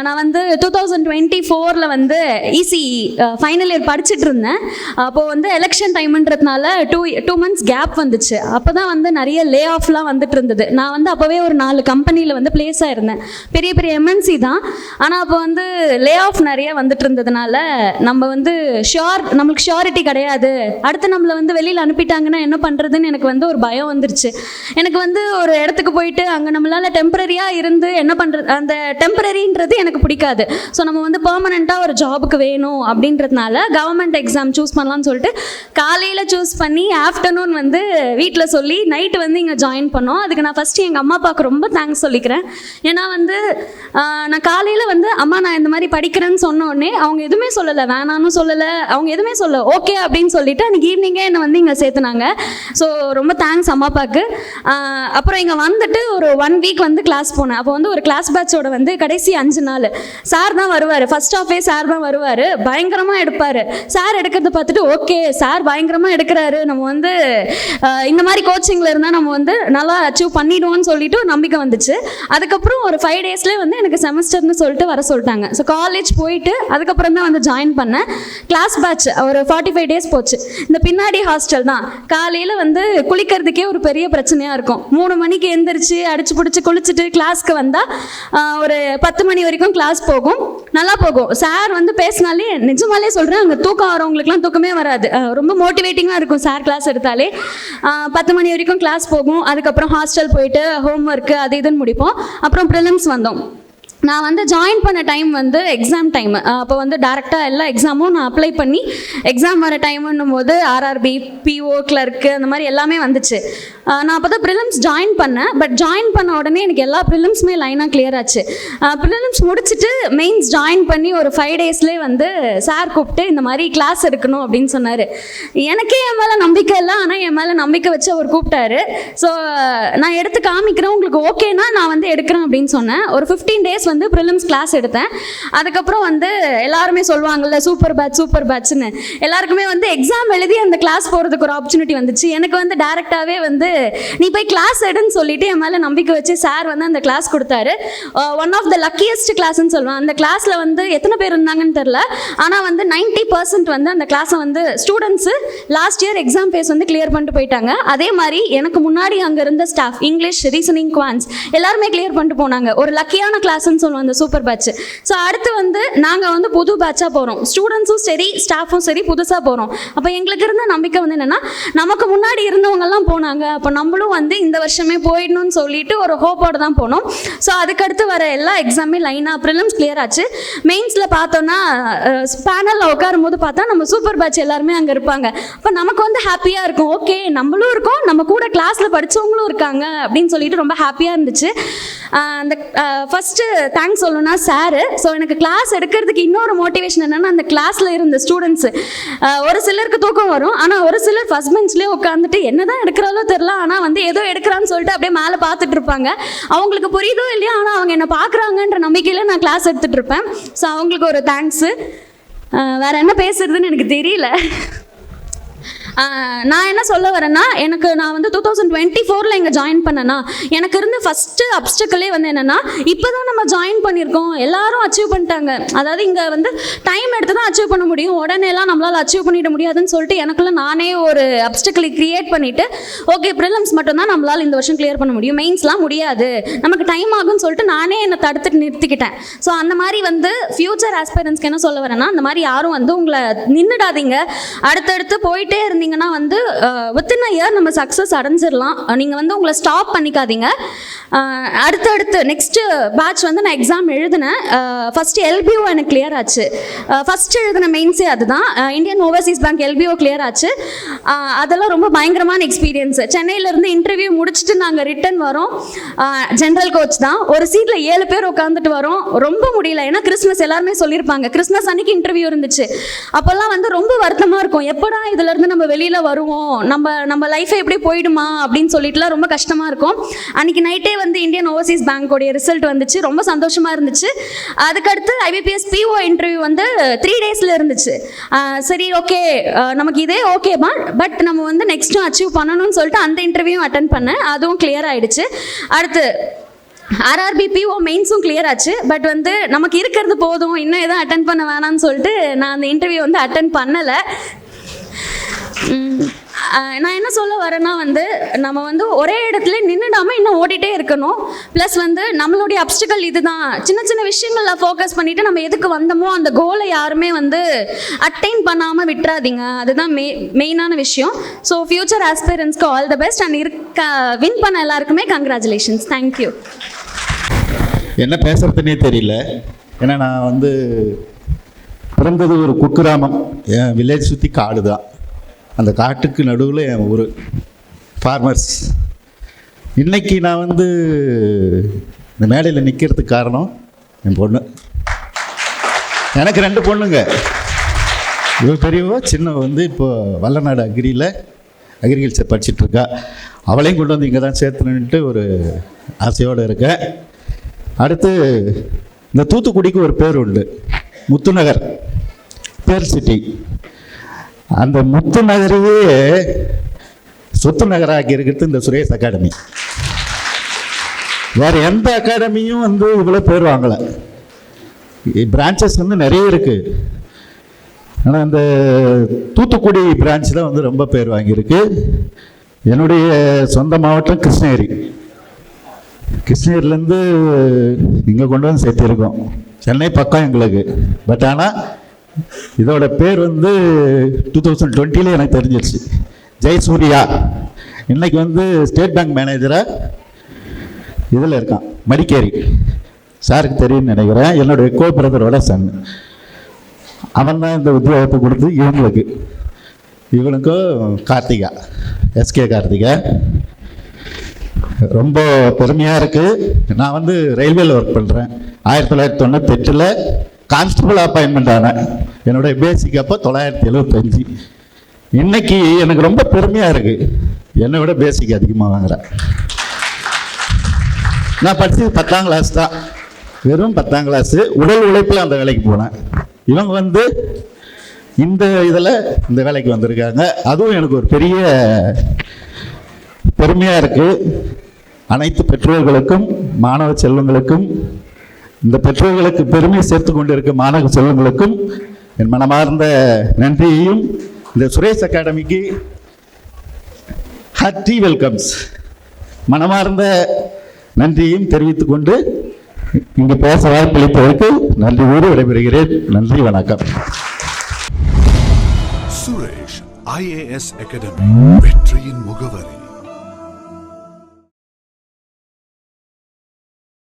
நான் வந்து 2024 வந்து இசி ஃபைனல் இயர் படிச்சுட்டு இருந்தேன். அப்போது வந்து எலெக்ஷன் டைம்ன்றதுனால டூ மந்த்ஸ் கேப் வந்துச்சு. அப்போ தான் வந்து நிறைய லே ஆஃப்லாம் வந்துட்டு இருந்தது. நான் வந்து அப்போவே ஒரு 4 கம்பெனியில் வந்து பிளேஸ் ஆயிருந்தேன். பெரிய பெரிய எம்என்சி தான். ஆனால் அப்போ வந்து லே ஆஃப் நிறைய வந்துட்டு இருந்ததுனால நம்ம வந்து நம்மளுக்கு ஷியோரிட்டி கிடையாது, அடுத்து நம்மளை வந்து வெளியில் அனுப்பிட்டாங்கன்னா என்ன பண்ணுறதுன்னு எனக்கு வந்து ஒரு பயம் வந்துருச்சு. எனக்கு வந்து ஒரு இடத்துக்கு போயிட்டு அங்கே நம்மளால் டெம்பரரியாக இருந்து என்ன பண்ணுறது, அந்த டெம்பரரின்றது எனக்கு பிடிக்காது. ஸோ நம்ம வந்து பெர்மனெண்ட்டாக ஒரு ஜாபுக்கு வேணும் அப்படின்றதுனால கவர்மெண்ட் எக்ஸாம் சூஸ் பண்ணலாம்னு சொல்லிட்டு காலையில் சூஸ் பண்ணி ஆஃப்டர்நூன் வந்து வீட்டில் சொல்லி நைட்டு வந்து இங்கே ஜாயின் பண்ணோம். அதுக்கு நான் ஃபஸ்ட்டு எங்கள் அம்மா அப்பாவுக்கு ரொம்ப தேங்க்ஸ் சொல்லிக்கிறேன். ஏன்னா வந்து நான் காலையில் வந்து அம்மா நான் இந்த மாதிரி படிக்கிறேன்னு சொன்ன உடனே அவங்க எதுவுமே சொல்லலை, வேணான்னு சொல்லலை, அவங்க எதுவுமே சொல்ல ஓகே அப்படின்னு சொல்லிட்டு அன்றைக்கி ஈவினிங்கே என்னை வந்து இங்கே சேர்த்துனாங்க. ஸோ ரொம்ப தேங்க்ஸ் அம்மா அப்பாவுக்கு. அப்புறம் இங்கே வந்துட்டு ஒரு 1 வீக் வந்து கிளாஸ் போனேன். அப்போ வந்து ஒரு கிளாஸ் பேட்சோட வந்து கடைசி 5 நாள் சார் தான் வருவார். ஃபர்ஸ்ட் ஆஃபே சார் தான் வருவார், பயங்கரமாக எடுப்பார். சார் எடுக்கிறத பார்த்துட்டு ஓகே சார் பயங்கரமாக எடுக்கிறாரு, நம்ம வந்து இந்த மாதிரி கோச்சிங்கில் இருந்தால் நம்ம வந்து நல்லா அச்சீவ் பண்ணிடுவோம்னு சொல்லிட்டு ஒரு நம்பிக்கை வந்துச்சு. அதுக்கப்புறம் ஒரு 5 டேஸ்லேயே வந்து எனக்கு செமஸ்டர்னு சொல்லிட்டு வர சொல்லிட்டாங்க. ஸோ காலேஜ் போயிட்டு அதுக்கப்புறம் தான் வந்து ஜாயின் பண்ணேன். கிளாஸ் பேட்ச் ஒரு 45 டேஸ் போச்சு. இந்த பின்னாடி ஹாஸ்டல் தான். காலையில் வந்து குளிக்கிறதுக்கே ஒரு பெரிய பிரச்சனையாக இருக்கும். 3 மணிக்கு எந்திரிச்சு அடிச்சு பிடிச்சி குளிச்சுட்டு கிளாஸ்க்கு வந்தால் ஒரு 10 மணி வரைக்கும் கிளாஸ் போகும், நல்லா போகும். சார் வந்து பேசினாலே நிஜமாலே சொல்கிறேன், அங்கே தூக்கம் வரவங்களுக்குலாம் தூக்கமே வராது, ரொம்ப மோட்டிவேட்டிங்காக இருக்கும் சார் கிளாஸ் எடுத்தாலே. 10 மணி வரைக்கும் கிளாஸ் போகும். அதுக்கப்புறம் ஹாஸ்டல் போயிட்டு ஹோம் ஒர்க்கு அது இதுன்னு முடிப்போம். அப்புறம் ப்ரிலிம்ஸ் வந்தோம். நான் வந்து ஜாயின் பண்ண டைம் வந்து எக்ஸாம் டைம். அப்போ வந்து டேரெக்டாக எல்லா எக்ஸாமும் நான் அப்ளை பண்ணி எக்ஸாம் வர டைமுன்னும் போது ஆர்ஆர்பி, பிஓ, கிளர்க்கு அந்த மாதிரி எல்லாமே வந்துச்சு. நான் அப்போ தான் ப்ரிலிம்ஸ் ஜாயின் பண்ணேன். பட் ஜாயின் பண்ண உடனே எனக்கு எல்லா ப்ரிலிம்ஸுமே லைனாக கிளியர் ஆச்சு. ப்ரிலிம்ஸ் முடிச்சுட்டு மெயின்ஸ் ஜாயின் பண்ணி ஒரு 5 டேஸ்லேயே வந்து சார் கூப்பிட்டு இந்த மாதிரி கிளாஸ் எடுக்கணும் அப்படின்னு சொன்னார். எனக்கே என் மேலே நம்பிக்கை இல்லை, ஆனால் என் மேலே நம்பிக்கை வச்சு அவர் கூப்பிட்டாரு. ஸோ நான் எடுத்து காமிக்கிறேன், உங்களுக்கு ஓகேனா நான் வந்து எடுக்கிறேன் அப்படின்னு சொன்னேன். ஒரு 15 டேஸ் வந்து ப்ரிலிம்ஸ் கிளாஸ் எடுத்தேன். அதுக்கப்புறம் வந்து எல்லாருமே சொல்லுவாங்கல்ல சூப்பர் பேட்ச்னு, எல்லாருக்குமே வந்து எக்ஸாம் எழுதி அந்த கிளாஸ் போகிறதுக்கு ஒரு ஆப்பர்ச்சுனிட்டி வந்துச்சு. எனக்கு வந்து டேரெக்டாகவே வந்து நீ போய் கிளாஸ் எடுன்னு சொல்லிட்டு என் மேலே நம்பிக்கை வச்சு சார் வந்து அந்த கிளாஸ் கொடுத்தாரு. ஒன் ஆஃப் த லக்கியஸ்ட் கிளாஸ்ன்னு சொல்லுவேன். அந்த கிளாஸில் வந்து எத்தனை பேர் இருந்தாங்கன்னு தெரில, ஆனால் வந்து 90% வந்து அந்த கிளாஸை வந்து students last year exam face வந்து கிளியர் பண்ணிட்டு போயிட்டாங்க. அதே மாதிரி எனக்கு முன்னாடி அங்கே இருந்த ஸ்டாஃப் இங்கிலீஷ், ரீசனிங், குவான்ஸ் எல்லாருமே கிளியர் பண்ணிட்டு போனாங்க. ஒரு லக்கியான கிளாஸ்ன்னு சொல்லுவோம் அந்த சூப்பர் பேட்ச். ஸோ அடுத்து வந்து நாங்கள் வந்து புது பேட்சாக போகிறோம், ஸ்டூடெண்ட்ஸும் சரி ஸ்டாஃபும் சரி புதுசாக போகிறோம். அப்போ எங்களுக்கு இருந்த நம்பிக்கை வந்து என்னென்னா, நமக்கு முன்னாடி இருந்தவங்கெல்லாம் போனாங்க, அப்போ நம்மளும் வந்து இந்த வருஷமே போயிடணும்னு சொல்லிட்டு ஒரு ஹோப்போடு தான் போனோம். ஸோ அதுக்கடுத்து வர எல்லா எக்ஸாமே லைனாக ப்ரிலிம்ஸ் கிளியர் ஆச்சு. மெயின்ஸில் பார்த்தோன்னா பேனலில் உட்காரும் போது பார்த்தா நம்ம சூப்பர் பேட்ச் எல்லாருமே அங்கே இருப்பாங்க. அப்போ நமக்கு வந்து ஹாப்பியாக இருக்கும், ஓகே நம்மளும் இருக்கோம், நம்ம கூட கிளாஸில் படித்தவங்களும் இருக்காங்க அப்படின்னு சொல்லிட்டு ரொம்ப ஹாப்பியாக இருந்துச்சு. அந்த ஃபஸ்ட்டு தேங்க்ஸ் சொல்லணும்னா சாரு. ஸோ எனக்கு கிளாஸ் எடுக்கிறதுக்கு இன்னொரு மோட்டிவேஷன் என்னென்னா, அந்த கிளாஸில் இருந்த ஸ்டூடெண்ட்ஸு ஒரு சிலருக்கு தூக்கம் வரும், ஆனால் ஒரு சிலர் ஃபஸ்ட் பெஞ்ச்லேயே உட்காந்துட்டு என்ன தான் எடுக்கிறாலோ தெரில, ஆனால் வந்து ஏதோ எடுக்கிறான்னு சொல்லிட்டு அப்படியே மேலே பார்த்துட்டு இருப்பாங்க. அவங்களுக்கு புரியுதோ இல்லையா, ஆனால் அவங்க என்னை பார்க்குறாங்கன்ற நம்பிக்கையில் நான் கிளாஸ் எடுத்துகிட்டு இருப்பேன். ஸோ அவங்களுக்கு ஒரு தேங்க்ஸு. வேறு என்ன பேசுறதுன்னு எனக்கு தெரியல. நான் என்ன சொல்ல வரேன்னா, நான் வந்து 2024 இங்கே ஜாயின் பண்ணேன்னா எனக்கு இருந்த ஃபஸ்ட்டு அப்ஸ்டக்கிளே வந்து என்னென்னா, இப்போ தான் நம்ம ஜாயின் பண்ணியிருக்கோம், எல்லாரும் அச்சீவ் பண்ணிட்டாங்க, அதாவது இங்கே வந்து டைம் எடுத்து தான் அச்சீவ் பண்ண முடியும், உடனேலாம் நம்மளால் அச்சீவ் பண்ணிட முடியாதுன்னு சொல்லிட்டு எனக்குள்ள நானே ஒரு அப்ஸ்டக்கிளை க்ரியேட் பண்ணிவிட்டு ஓகே ப்ரிலிம்ஸ் மட்டும்தான் நம்மளால் இந்த வருஷம் கிளியர் பண்ண முடியும், மெயின்ஸ்லாம் முடியாது, நமக்கு டைம் ஆகும்னு சொல்லிட்டு நானே என்னை தடுத்துட்டு நிறுத்திக்கிட்டேன். ஸோ அந்த மாதிரி வந்து ஃப்யூச்சர் ஆஸ்பைரன்ஸ்க்கு என்ன சொல்ல வரேன்னா, அந்த மாதிரி யாரும் வந்து உங்களை நின்றுடாதீங்க, அடுத்தடுத்து போயிட்டே இருந்தீங்கன்னா வந்து வித்தின் அ இயர் நம்ம சக்ஸஸ் அடைஞ்சிடலாம். நீங்கள் வந்து உங்களை ஸ்டாப் பண்ணிக்காதீங்க. அடுத்தடுத்து நெக்ஸ்ட்டு பேட்ச் வந்து நான் எக்ஸாம் எழுதினேன். ஃபஸ்ட்டு எல்பிஓ எனக்கு கிளியர் ஆச்சு. ஃபஸ்ட்டு எழுதின மெயின்ஸே அதுதான், இந்தியன் ஓவர்சீஸ் பேங்க் எல்பிஓ கிளியர் ஆச்சு. அதெல்லாம் ரொம்ப பயங்கரமான எக்ஸ்பீரியன்ஸு. சென்னையிலேருந்து இன்டர்வியூ முடிச்சுட்டு நாங்கள் ரிட்டன் வரோம். ஜென்ரல் கோச் தான், ஒரு சீட்டில் 7 பேர் உட்காந்துட்டு வரோம். ரொம்ப முடியல, ஏன்னா கிறிஸ்மஸ் எல்லாருமே சொல்லியிருப்பாங்க, கிறிஸ்மஸ் அன்னைக்கு இன்டர்வியூ இருந்துச்சு. அப்போல்லாம் வந்து ரொம்ப வருத்தமாக இருக்கும், எப்படா இதுலேருந்து நம்ம வெளியில் வருவோம், நம்ம லைஃபை எப்படி போயிடுமா அப்படின்னு சொல்லிட்டுலாம் ரொம்ப கஷ்டமாக இருக்கும். அன்றைக்கி நைட்டே வந்து இந்தியன் ஓவர்சீஸ் பேங்க்கோடைய ரிசல்ட் வந்துச்சு, ரொம்ப சந்தோஷமாக இருந்துச்சு. அதுக்கடுத்து ஐபிபிஎஸ் பிஓ இன்டர்வியூ வந்து 3 டேஸில் இருந்துச்சு. சரி ஓகே நமக்கு இதே ஓகேமா, பட் நம்ம வந்து நெக்ஸ்ட்டும் அச்சீவ் பண்ணணும்னு சொல்லிட்டு அந்த இன்டர்வியூ அட்டன் பண்ணேன், அதுவும் கிளியர் ஆகிடுச்சு. அடுத்து ஆர்ஆர்பி பிஓ மெயின்ஸும் கிளியர் ஆச்சு. பட் வந்து நமக்கு இருக்கிறது போதும், இன்னும் எதுவும் அட்டன் பண்ண வேணாம்னு சொல்லிட்டு நான் அந்த இன்டர்வியூ வந்து அட்டன் பண்ணலை. நான் என்ன சொல்ல வரேன்னா வந்து நம்ம வந்து ஒரே இடத்துல நின்றுடாமல் இன்னும் ஓடிட்டே இருக்கணும். ப்ளஸ் வந்து நம்மளுடைய அப்டிக்கல் இதுதான். சின்ன சின்ன விஷயங்களில் ஃபோக்கஸ் பண்ணிவிட்டு நம்ம எதுக்கு வந்தோமோ அந்த கோலை யாருமே வந்து அட்டைன் பண்ணாமல் விட்டுறாதீங்க. அதுதான் மெயினான விஷயம். ஸோ ஃப்யூச்சர் ஆஸ்பிரன்ஸ்க்கு all the best. And win பண்ண எல்லாருக்குமே கங்க்ராச்சுலேஷன்ஸ். தேங்க்யூ. என்ன பேசுறதுன்னே தெரியல. ஏன்னா நான் வந்து பிறந்தது ஒரு குக்கிராமம். என் வில்லேஜ் சுற்றி காடு தான். அந்த காட்டுக்கு நடுவில் என் ஊர் ஃபார்மர்ஸ். இன்றைக்கி நான் வந்து இந்த மேடையில் நிற்கிறதுக்கு காரணம் என் பொண்ணு. எனக்கு 2 பொண்ணுங்க. இவ பெரியவோ சின்னவ வந்து இப்போது வல்லநாடு அக்ரிகல்ச்சர் படிச்சிட்ருக்கா. அவளையும் கொண்டு வந்து இங்கே தான் சேர்த்துனுன்ட்டு ஒரு ஆசையோடு இருக்கேன். அடுத்து இந்த தூத்துக்குடிக்கு ஒரு பேர் உண்டு, முத்துநகர், பேர் சிட்டி. அந்த முத்து நகரையே சொத்து நகராக்கி இருக்கிறது இந்த சுரேஷ் அகாடமி. வேறு எந்த அகாடமியும் வந்து இவ்வளோ பேர் வாங்கலை. பிரான்ச்சஸ் வந்து நிறைய இருக்குது. ஆனால் அந்த தூத்துக்குடி பிரான்ச் தான் வந்து ரொம்ப பேர் வாங்கியிருக்கு. என்னுடைய சொந்த மாவட்டம் கிருஷ்ணகிரி. கிருஷ்ணகிரிலேருந்து இங்கே கொண்டு வந்து சேர்த்திருக்கோம். சென்னை பக்கம் எங்களுக்கு. பட் ஆனால் இதோட பேர் வந்து 2020 எனக்கு தெரிஞ்சிருச்சு. ஜெயசூர்யா இன்னைக்கு வந்து ஸ்டேட் பேங்க் மேனேஜராக இதில் இருக்கான், மடிக்கேரி. சாருக்கு தெரியும்னு நினைக்கிறேன். என்னுடைய கோ பிரதரோட சன். அவன் தான் இந்த உத்தியோகத்தை கொடுத்து இவனுக்கும் கார்த்திகா, எஸ்கே கார்த்திகா. ரொம்ப பெருமையாக இருக்குது. நான் வந்து ரயில்வேல ஒர்க் பண்ணுறேன். 1998 கான்ஸ்டபிள் அப்பாயின்மெண்ட் ஆனேன். என்னுடைய பேசிக் அப்போ 975. இன்னைக்கு எனக்கு ரொம்ப பெருமையாக இருக்குது. என்னை விட பேசிக் அதிகமாக வாங்குறேன். நான் படித்தது 10ஆம் கிளாஸ் தான், வெறும் 10ஆம் கிளாஸு. உடல் உழைப்பில் அந்த வேலைக்கு போனேன். இவங்க வந்து இந்த வேலைக்கு வந்திருக்காங்க. அதுவும் எனக்கு ஒரு பெரிய பெருமையாக இருக்குது. அனைத்து பெற்றோர்களுக்கும் மாணவ செல்வங்களுக்கும், இந்த பெற்றோர்களுக்கு பெருமை சேர்த்து கொண்டிருக்க மாணவ செல்வங்களுக்கும் என் மனமார்ந்த நன்றியையும், இந்த சுரேஷ் அகாடமிக்கு ஹார்ட்டி வெல்கம்ஸ் மனமார்ந்த நன்றியையும் தெரிவித்துக் கொண்டு இங்கு பேச வாய்ப்பளித்ததற்கு நன்றியோடு விடைபெறுகிறேன். நன்றி, வணக்கம். சுரேஷ் IAS அகாடமி, வெற்றியின் முகவரி.